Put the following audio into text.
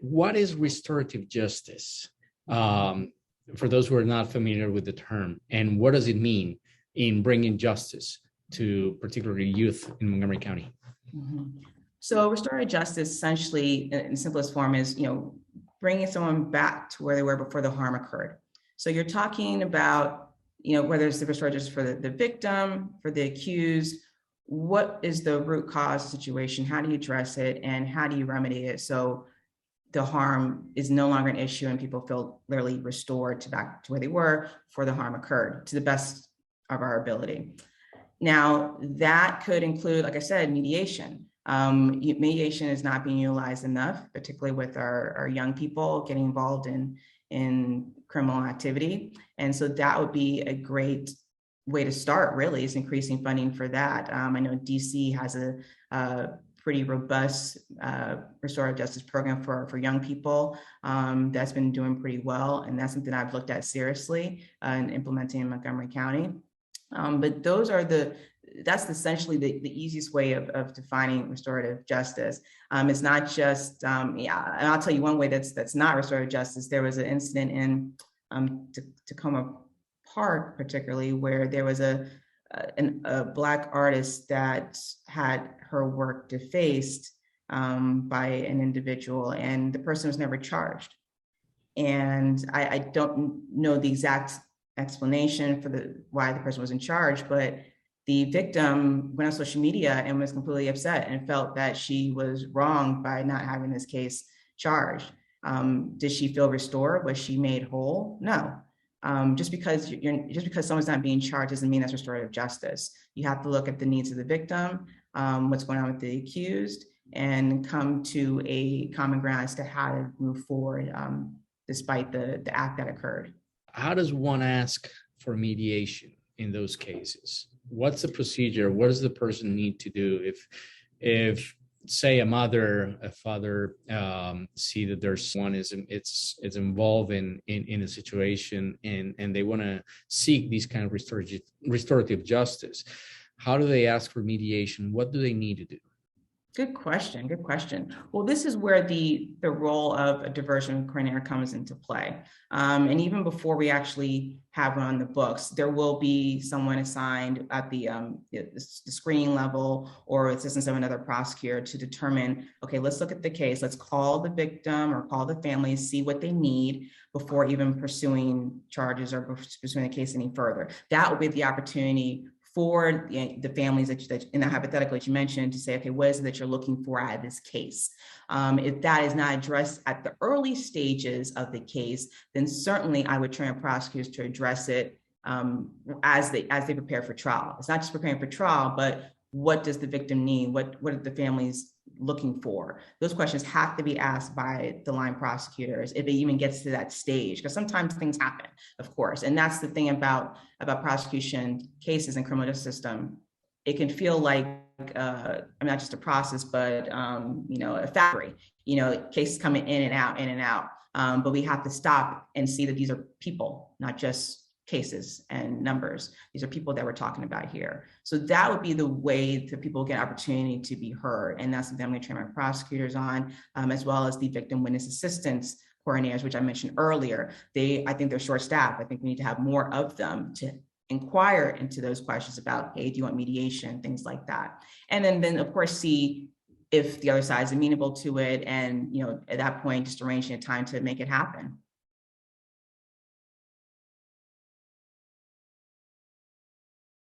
what is restorative justice? For those who are not familiar with the term, and what does it mean in bringing justice to particularly youth in Montgomery County? Mm-hmm. So restorative justice, essentially, in the simplest form, is bringing someone back to where they were before the harm occurred. So you're talking about whether it's the restorative justice for the victim, for the accused. What is the root cause situation? How do you address it, and how do you remedy it so the harm is no longer an issue and people feel literally restored to back to where they were before the harm occurred, to the best of our ability? Now, that could include, like I said, mediation. Mediation is not being utilized enough, particularly with our young people getting involved in criminal activity. And so that would be a great way to start, really, is increasing funding for that. I know DC has a pretty robust restorative justice program for young people that's been doing pretty well. And that's something I've looked at seriously in implementing in Montgomery County. But that's essentially the easiest way of defining restorative justice. It's not just, and I'll tell you one way that's not restorative justice. There was an incident in Tacoma Park, particularly, where there was a Black artist that had her work defaced by an individual, and the person was never charged. And I don't know the exact explanation for why the person wasn't charged, but the victim went on social media and was completely upset and felt that she was wronged by not having this case charged. Did she feel restored? Was she made whole? No. Just because someone's not being charged doesn't mean that's restorative justice. You have to look at the needs of the victim, what's going on with the accused, and come to a common ground as to how to move forward despite the act that occurred. How does one ask for mediation in those cases? What's the procedure? What does the person need to do if say a mother, a father see that there's one is involved in a situation and they want to seek these kind of restorative justice? How do they ask for mediation? What do they need to do? Good question. Well, this is where the role of a diversion coordinator comes into play. And even before we actually have one on the books, there will be someone assigned at the screening level or assistance of another prosecutor to determine, okay, let's look at the case. Let's call the victim or call the family, see what they need before even pursuing charges or pursuing the case any further. That will be the opportunity for the families that in the hypothetical that you mentioned to say, okay, what is it that you're looking for out of this case? If that is not addressed at the early stages of the case, then certainly I would train prosecutors to address it as they prepare for trial. It's not just preparing for trial, but what does the victim need? What are the families looking for? Those questions have to be asked by the line prosecutors if it even gets to that stage, because sometimes things happen, of course. And that's the thing about prosecution cases in criminal justice system. It can feel like not just a process, but a factory. Cases coming in and out. But we have to stop and see that these are people, not just cases and numbers. These are people that we're talking about here. So that would be the way that people get opportunity to be heard. And that's something I'm going to train my prosecutors on, as well as the victim witness assistance coordinators, which I mentioned earlier. I think they're short-staffed. I think we need to have more of them to inquire into those questions about, hey, do you want mediation, things like that. And then of course, see if the other side is amenable to it. And, at that point, just arranging a time to make it happen.